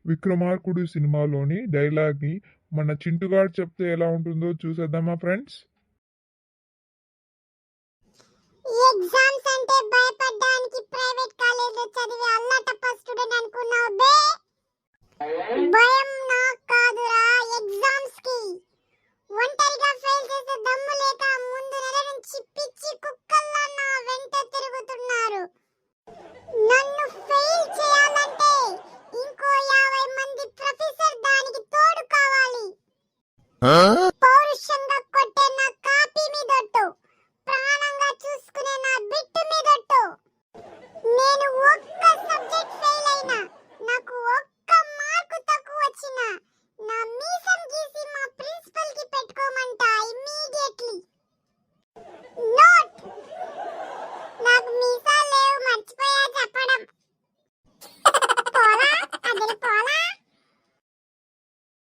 విక్రమార్కుడు సినిమాలోని డైలాగ్ ని మన చింటుగాడు చెప్తే ఎలా ఉంటుందో చూసేద్దామా ఫ్రెండ్స్? ఎగ్జామ్స్ అంటే భయపడడానికి ప్రైవేట్ కాలేజీలో చదివే అల్లటప్ప స్టూడెంట్ అనుకున్నావు బే. భయం నాకు కాదురా ఎగ్జామ్స్ కి. ఒంటరిగా ఫెయిల్ చేసే దమ్ము లేక ముందు నెల నుంచి పిచ్చి కుక్కల్లా నా వెంట తిరుగుతున్నారు. నన్ను ఫెయిల్ చేయాలంటే ఇంకో 50 మంది ప్రొఫెసర్ దానికి తోడు కావాలి.